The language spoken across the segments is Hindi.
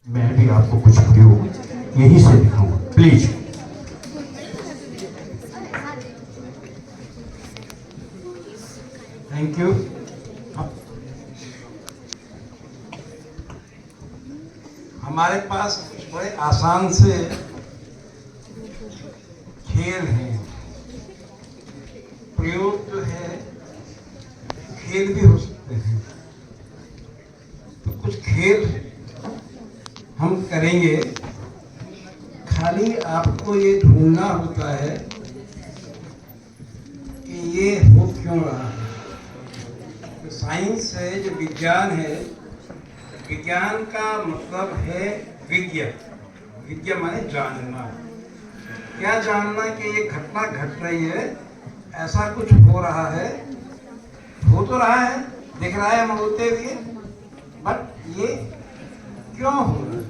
मैं भी आपको कुछ प्रयोग यहीं से दिखाऊंगा, प्लीज। Thank you. हमारे पास बड़े आसान से खेल हैं, प्रयोग जो है खेल भी हो सकते हैं। तो कुछ खेल हम करेंगे, खाली आपको ये ढूंढना होता है कि ये हो क्यों रहा है। जो साइंस है, जो विज्ञान है, विज्ञान का मतलब है विज्ञ। विज्ञ माने जानना। क्या जानना कि ये घटना घट रही है, ऐसा कुछ हो रहा है, हो तो रहा है, दिख रहा है हम होते हुए, बट ये क्यों हो रहा है।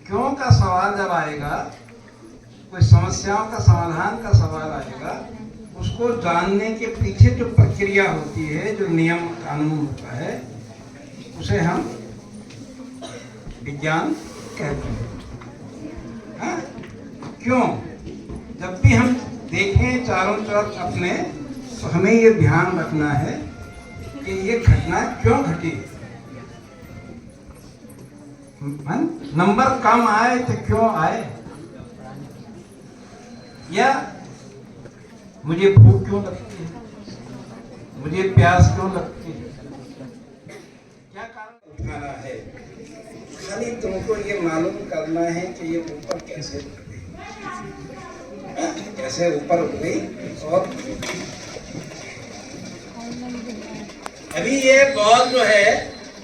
क्यों का सवाल जब आएगा, कोई समस्याओं का समाधान का सवाल आएगा, उसको जानने के पीछे जो प्रक्रिया होती है, जो नियम कानून होता है, उसे हम विज्ञान कहते हैं। हाँ? क्यों? जब भी हम देखें चारों तरफ अपने, तो हमें ये ध्यान रखना है कि ये घटना क्यों घटी। नंबर कम आए तो क्यों आए, या मुझे भूख क्यों लगती है, मुझे प्यास क्यों लगती है, क्या कारण उठाना है। खाली तुमको ये मालूम करना है कि ये ऊपर कैसे उठ गई, कैसे ऊपर उठ गई। और अभी ये बॉल जो है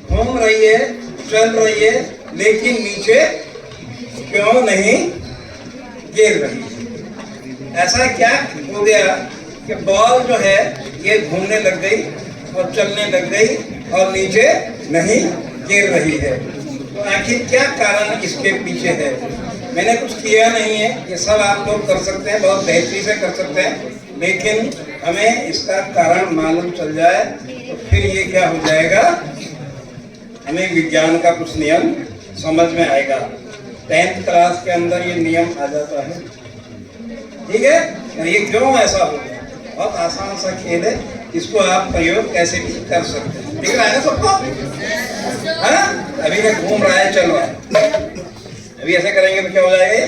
घूम रही है, चल रही है, लेकिन नीचे क्यों नहीं गिर रही। ऐसा क्या हो गया कि बॉल जो है ये घूमने लग गई और चलने लग गई और नीचे नहीं गिर रही है। तो आखिर क्या कारण इसके पीछे है। मैंने कुछ किया नहीं है, ये सब आप लोग कर सकते हैं, बहुत बेहतरी से कर सकते हैं, लेकिन हमें इसका कारण मालूम चल जाए तो फिर ये क्या हो जाएगा, हमें विज्ञान का कुछ नियम समझ में आएगा। 10th क्लास के अंदर ये नियम आ जाता है, ठीक है। ये क्यों ऐसा हो गया, बहुत आसान सा खेल है, इसको आप प्रयोग कैसे भी कर सकते हैं। दिख रहा है ना सबको? अभी मैं घूम रहा है, चल रहा है, अभी ऐसे करेंगे तो क्या हो जाएगा ये?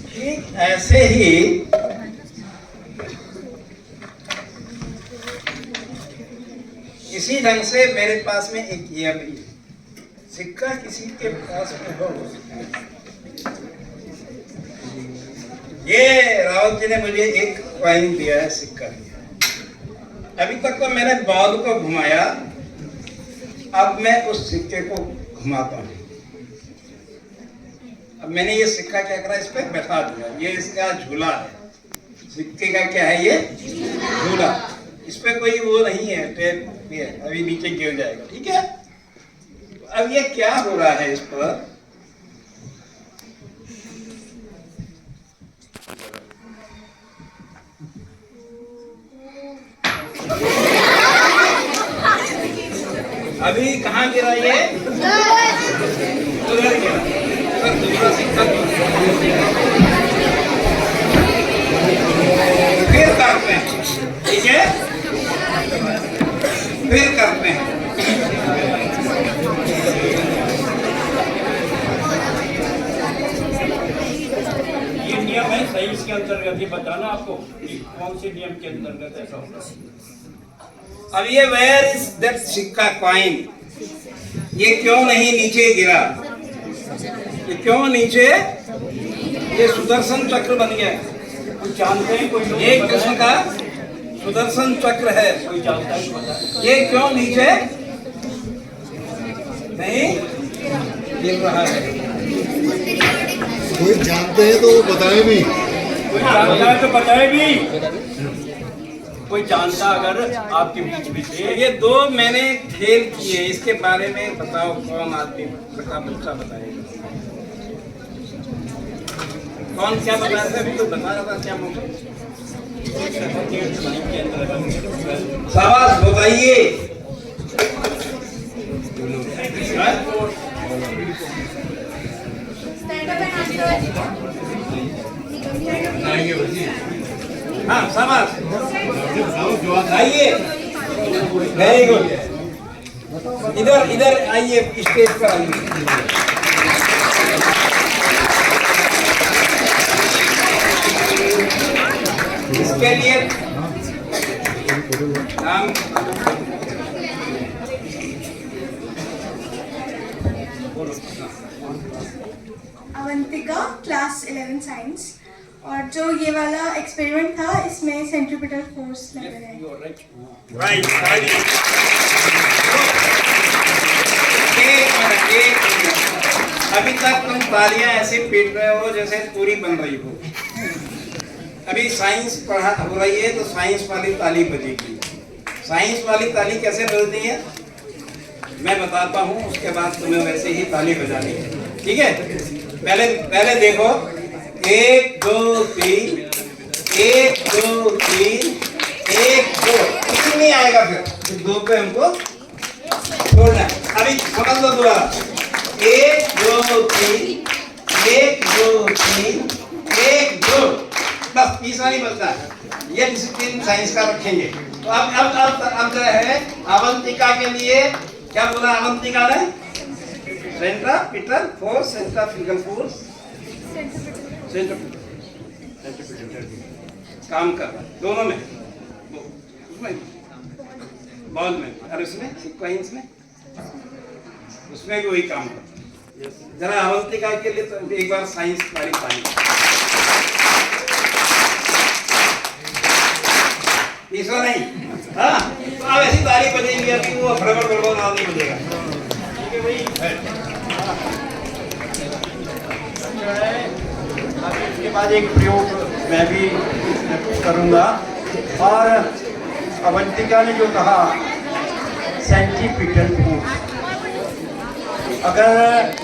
ठीक ऐसे ही इसी ढंग से मेरे पास में एक ये भी सिक्का किसी के पास में हो। ये रावत जी ने मुझे एक कॉइन दिया है, सिक्का दिया है। अभी तक तो मैंने बॉल को घुमाया, अब मैं उस सिक्के को घुमाता हूँ। अब मैंने ये सिक्का क्या करा, इस पे बैठा दिया। ये इसका झूला है, सिक्के का क्या है ये झूला। इस पे कोई वो नहीं है, टेप है, अभी नीचे गिर जाएगा, ठीक है। अब ये क्या हो रहा है इस पर, अभी कहाँ गिरा ये, उधर गिरा। सर दूसरा सिक्का फिर करते हैं, ठीक है, फिर करते हैं। ये नियम है साइंस के अंतर्गत, ये बताना आपको कि कौन से नियम के अंतर्गत ऐसा होता है। अब ये वेयर इज दैट सिक्का कॉइन, ये क्यों नहीं नीचे गिरा, ये क्यों नीचे, ये सुदर्शन चक्र बन गया। कोई जानते हैं, कोई लोग एक किस्म का सुदर्शन चक्र है, कोई जानता है तो बताए। ये क्यों नीचे नहीं गिर रहा है। कोई जानते हैं तो बताए भी, कोई जानता है तो बताए भी। कोई जानता अगर आपके बीच में से। ये दो मैंने खेल किए, इसके बारे में बताओ, कौन आदमी बच्चा बताएगा, कौन क्या बता रहा है, अभी तो बता रहा था क्या मौका। शाबाश बताइए, आएंगे बच्चे हाँ शाबाश आइए वेरी गुड इधर इधर आइए स्टेज पर आइए इसके लिए नाम अवंतिका क्लास 11 साइंस और जो ये वाला एक्सपेरिमेंट था इसमें सेंट्रीपिटल फोर्स लग रहा है। राइट एक मिनट अभी तक तुम तालियां ऐसे पीट रहे हो जैसे पूरी बन रही हो अभी साइंस पढ़ा हो रही है तो साइंस वाली ताली बजेगी साइंस वाली ताली कैसे बजती है मैं बताता हूँ उसके बाद तुम्हें वैसे ही ताली बजानी है ठीक है पहले देखो 1 2 3 1 2 3 1 2 कुछ नहीं आएगा फिर 2 पे हमको छोड़ना अभी समझ लो दोबारा 1 2 3 1 2 3 1 2 बस तीसरा नहीं बचता ये डिसिप्लिन साइंस का रखेंगे तो अब जो है अवंतिका के लिए क्या बोला अवंतिका ने सेंट्रीपिटल फोर्स सेंट्रीफ्यूगल फोर्स काम कर रहा है दोनों में उसमें बॉल में और उसमें सीक्वेंस में उसमें भी वही काम करता है जरा अवंतिका के लिए तो एक बार साइंस वाली ताली तीसरा नहीं हाँ तो अब ऐसी ताली बजेगी कि वो फड़फड़ फड़फड़ नाम नहीं बजेगा ठीक है भाई अभी इसके बाद एक प्रयोग मैं भी करूंगा और अवंतिका ने जो कहा सेंट्रीपिटल फोर्स अगर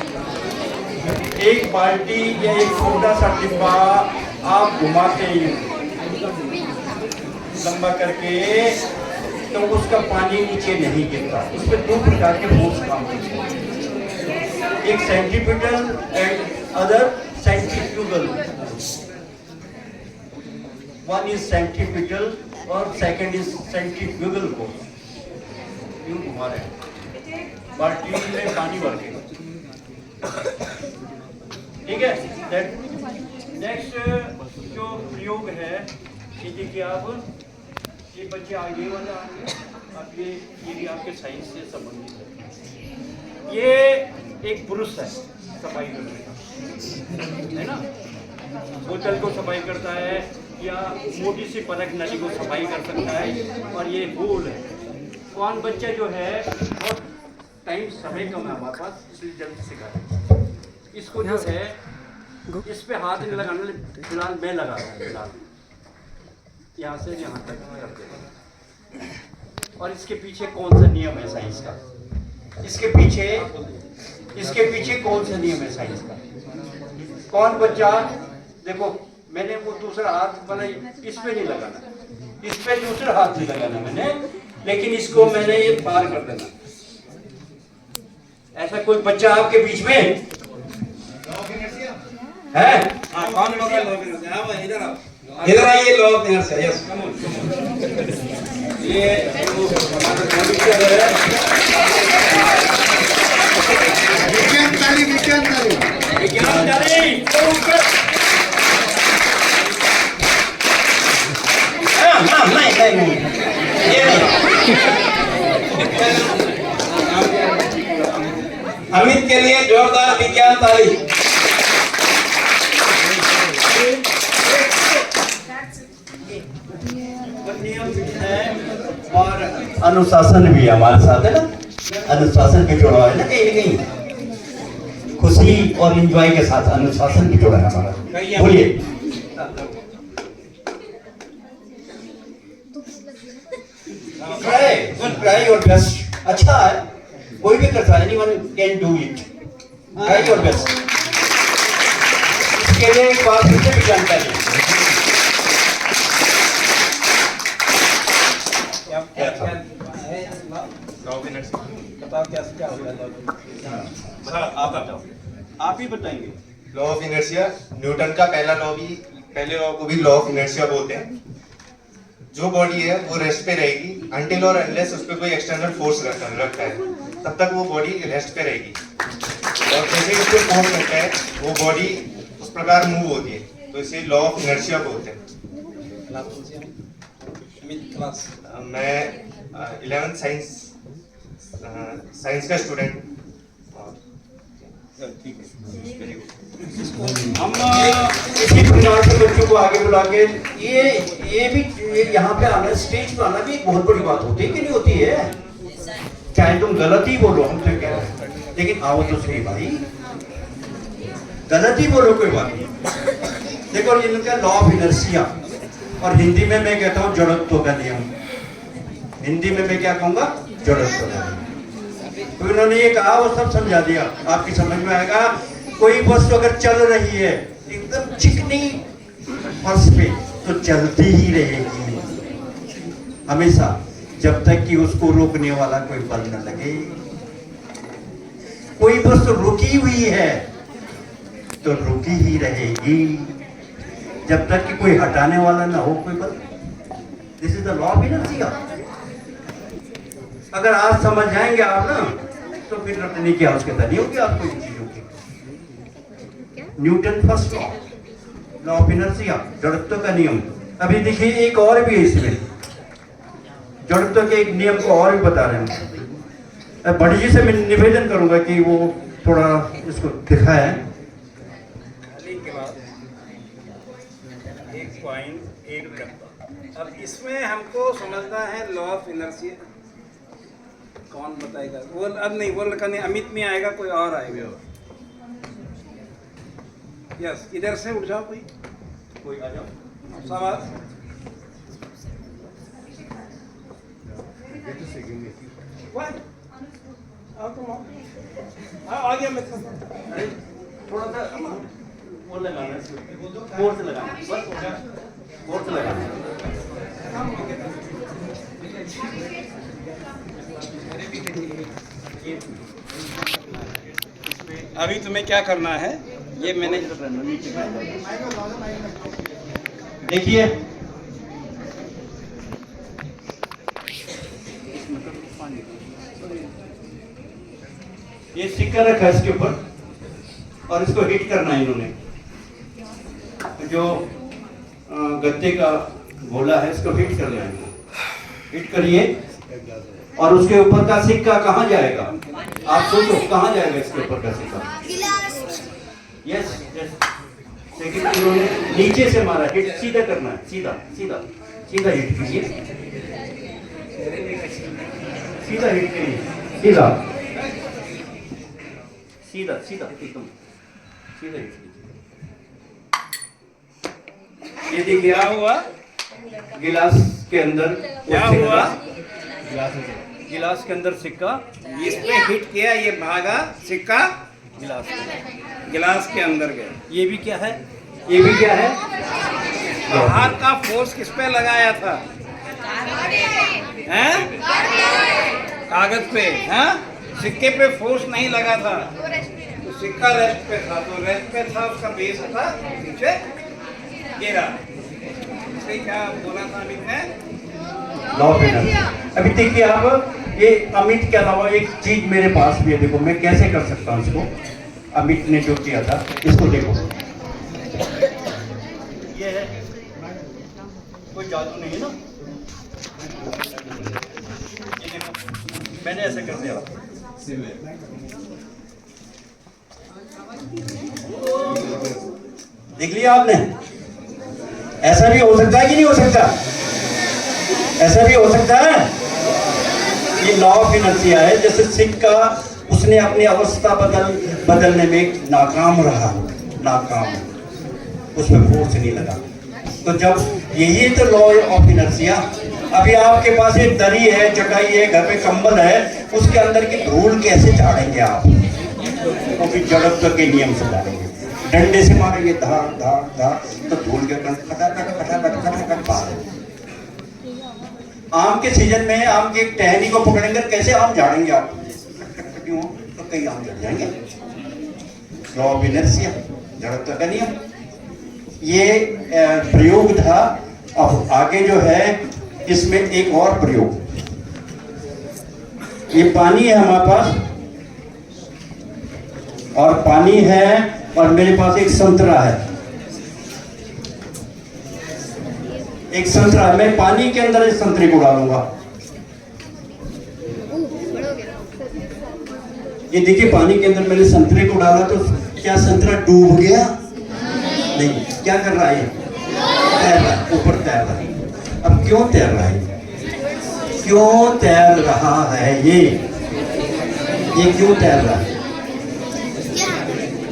एक बाल्टी या एक छोटा सा डिब्बा आप घुमाते ही लंबा करके तो उसका पानी नीचे नहीं गिरता उस पर 2 प्रकार के फोर्स काम करते हैं एक centripetal and other centrifugal one is centripetal और सेकंड इज सेंट्रीफ्यूगल फोर्स यूं घुमा रहे हैं बाल्टी में पानी भर के ठीक है नेक्स्ट जो प्रयोग है ये देखिए आप ये बच्चे आगे वाले आएंगे अब ये भी आपके साइंस से संबंधित है ये एक पुरुष है सफाई करने का है ना बोतल को सफाई करता है या मोटी सी परख नली को सफाई कर सकता है और ये होल है कौन बच्चा जो है बहुत टाइम समय कम है हमारे पास इसलिए जल्दी सिखा इसको जो है इस पे हाथ नहीं लगाना फिलहाल मैं लगा रहा हूँ फिलहाल यहाँ से यहाँ तक करते हैं और इसके पीछे कौन सा नियम है साइंस का इसके पीछे कौन सा नियम है साइंस का कौन बच्चा देखो मैंने वो दूसरा हाथ वाला इस पे नहीं लगाना इस पे दूसरा हाथ नहीं लगाना मैंने लेकिन इसको मैंने ये पार कर देना ऐसा कोई बच्चा आपके बीच में है कौन लोग है लोग इधर आओ इधर आइए लोग इनर्शिया यस कम ऑन ये हमारा कंप्यूटर है विज्ञान ताली नहीं ये नहीं अमित के लिए जोरदार विज्ञान ताली और अनुशासन भी हमारे साथ है ना अनुशासन भी जुड़ा है ना कहीं ना कहीं खुशी और एंजॉय के साथ अनुशासन भी जुड़ा है हमारा बोलिए ट्राई योर बेस्ट अच्छा है कोई भी कर सकता है anyone can do it try your best इसके लिए एक बात मुझे भी जानकारी बताओ क्या होगा आप ही बताएंगे लॉ ऑफ इनर्शिया न्यूटन का पहला लॉ भी पहले लॉ को भी लॉ ऑफ इनर्शिया बोलते हैं। जो बॉडी है वो रेस्ट पे रहेगी अनटिल और अनलेस उस पर कोई एक्सटर्नल फोर्स रखता है, तब तक वो बॉडी रेस्ट पे रहेगी। और जैसे ही उस पर फोर्स लगता है वो बॉडी उस प्रकार मूव होती है, तो इसे लॉ ऑफ इनर्शिया बोलते हैं। मैं 11th साइंस का स्टूडेंट। हम इसी प्रकार के बच्चों को आगे बुला के ये भी यहाँ पे आना, स्टेज पे आना भी एक बहुत बड़ी बात होती है कि नहीं होती है? चाहे तुम गलत ही बोलो, हम तो कह रहे हैं, लेकिन आओ तो सही भाई, गलत ही बोलो कोई बात नहीं। देखो इनका लॉ ऑफ इनर्शिया, और हिंदी में मैं कहता हूँ जड़त्व का नियम। हिंदी में मैं क्या कहूँगा? जड़त्व का नियम। तो उन्होंने ये कहा, वो सब समझा दिया, आपकी समझ में आएगा। कोई वस्तु अगर चल रही है एकदम चिकनी फर्श पे, तो चलती ही रहेगी हमेशा, जब तक कि उसको रोकने वाला कोई बल न लगे। कोई वस्तु रुकी हुई है तो रुकी ही रहेगी, जब तक कि कोई हटाने वाला ना हो कोई बल। This is the law of inertia. अगर आज समझ जाएंगे आप ना, तो फिर रटने की आवश्यकता नहीं होगी आपको इन चीजों की। Newton first law of inertia, जड़त्व का नियम। अभी देखिए एक और भी है इसमें, जड़त्व के एक नियम को और भी बता रहे हैं। बड़ी जी से मैं निवेदन करूंगा कि वो थोड़ा इसको दिखाएं। एक पॉइंट एक डब्बा। अब इसमें हमको समझना है लॉ ऑफ इनर्शिया। कौन बताएगा? वो अब नहीं, वो लड़का नहीं, अमित में आएगा, कोई और आएगा। यस, इधर से उठ जाओ, कोई आ जाओ। सवाल आ गया मैं। थोड़ा सा वो लगाना, फोर्स लगाना, बस हो गया, फोर्स लगाना। अभी तुम्हें क्या करना है, ये मैंने देखिए ये सिक्का रखा है इसके ऊपर, और इसको हिट करना है इन्होंने। जो गत्ते का गोला है इसको हिट करना है, हिट करिए, और उसके ऊपर का सिक्का कहाँ जाएगा? आप सोचो कहाँ जाएगा इसके ऊपर का सिक्का? Yes yes. लेकिन इन्होंने नीचे से मारा, हिट सीधा करना है, सीधा सीधा सीधा हिट कीजिए, सीधा हिट करिए, सीधा सीधा सीधा एकदम सीधा हिट कीजिए। ये देखिए क्या हुआ? गिलास के अंदर क्या हुआ? गिलास के अंदर सिक्का, इस पे हिट किया, ये भागा, सिक्का गिलास के अंदर गया। ये भी क्या है? ये भी क्या है? बाहर का फोर्स किस पे लगाया था? हैं? कागज पे, हैं? सिक्के पे फोर्स नहीं लगा था, तो सिक्का रेस्ट पे था, तो रेस्ट पे था, उसका बेस था, नीचे गिरा। इसलिए क्या बोला था अमित ने? Law of inertia. अभी देखिए आप, ये अमित के अलावा एक चीज मेरे पास भी है, देखो मैं कैसे कर सकता हूँ इसको। अमित ने जो किया था, इसको देखो, ये है, कोई जादू नहीं है ना। ये देखो मैंने ऐसे कर दिया, देख लिया आपने? ऐसा भी हो सकता है कि नहीं हो सकता? ऐसा भी हो सकता है। ये लॉ ऑफ इनर्शिया है। जैसे सिक्का, उसने अपनी अवस्था बदलने में नाकाम रहा, नाकाम, उसमें फोर्स नहीं लगा। तो जब यही तो लॉ ऑफ इनर्शिया। अभी आपके पास एक दरी है, चटाई है, घर पे कंबल है, उसके अंदर की धूल कैसे झाड़ेंगे आप? वो भी जड़त्व के नियम से झाड़ेंगे। डंडे से मारेंगे, धार धार धार, तो धूल के कण खटाखट खटाखट खटाखट बाहर। आम के सीजन में आम की टहनी को पकड़ेंगे, कैसे आम झाड़ेंगे आप? क्यों? तो कई आम झड़ जाएंगे। लॉ ऑफ इनर्शिया, जड़त्व का नियम। ये प्रयोग था। अब आगे जो है इसमें एक और प्रयोग, ये पानी है हमारे पास, और पानी है और मेरे पास एक संतरा है। एक संतरा, मैं पानी के अंदर इस संतरे को डालूंगा। ये देखिए पानी के अंदर मैंने संतरे को डाला तो क्या संतरा डूब गया? नहीं। क्या कर रहा है? तैर रहा है, ऊपर तैर रहा है। अब क्यों तैर रहा है? क्यों तैर रहा है ये क्यों तैर रहा है?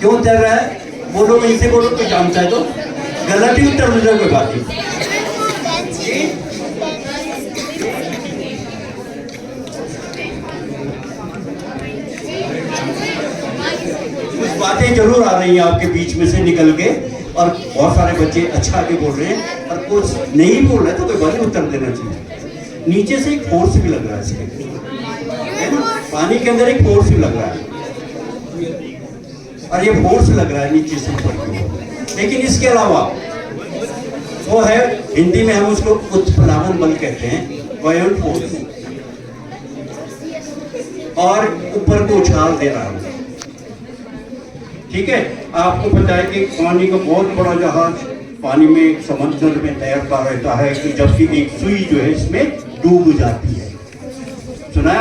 क्यों तैर रहा है? बोलो, इनसे बोलो, कोई जानता है तो गलत ही उत्तर दे दो, कोई बात नहीं। कुछ बातें जरूर आ रही हैं आपके बीच में से निकल के, और बहुत सारे बच्चे अच्छा आगे बोल रहे हैं, और कुछ नहीं बोल रहे तो कोई बात नहीं, उत्तर देना चाहिए। नीचे से एक फोर्स भी लग रहा है इसमें, है ना? पानी के अंदर एक फोर्स भी लग रहा है, और ये फोर्स लग रहा है नीचे से ऊपर की ओर। लेकिन इसके अलावा वो है, हिंदी में हम उसको उत्प्लावन बल कहते हैं, बायोन फोर्स, और ऊपर को उछाल दे रहा है। ठीक है, आपको पता है कि पानी का बहुत बड़ा जहाज पानी में समुद्र में तैरता रहता है कि जबकि एक सुई जो है इसमें डूब जाती है। सुना?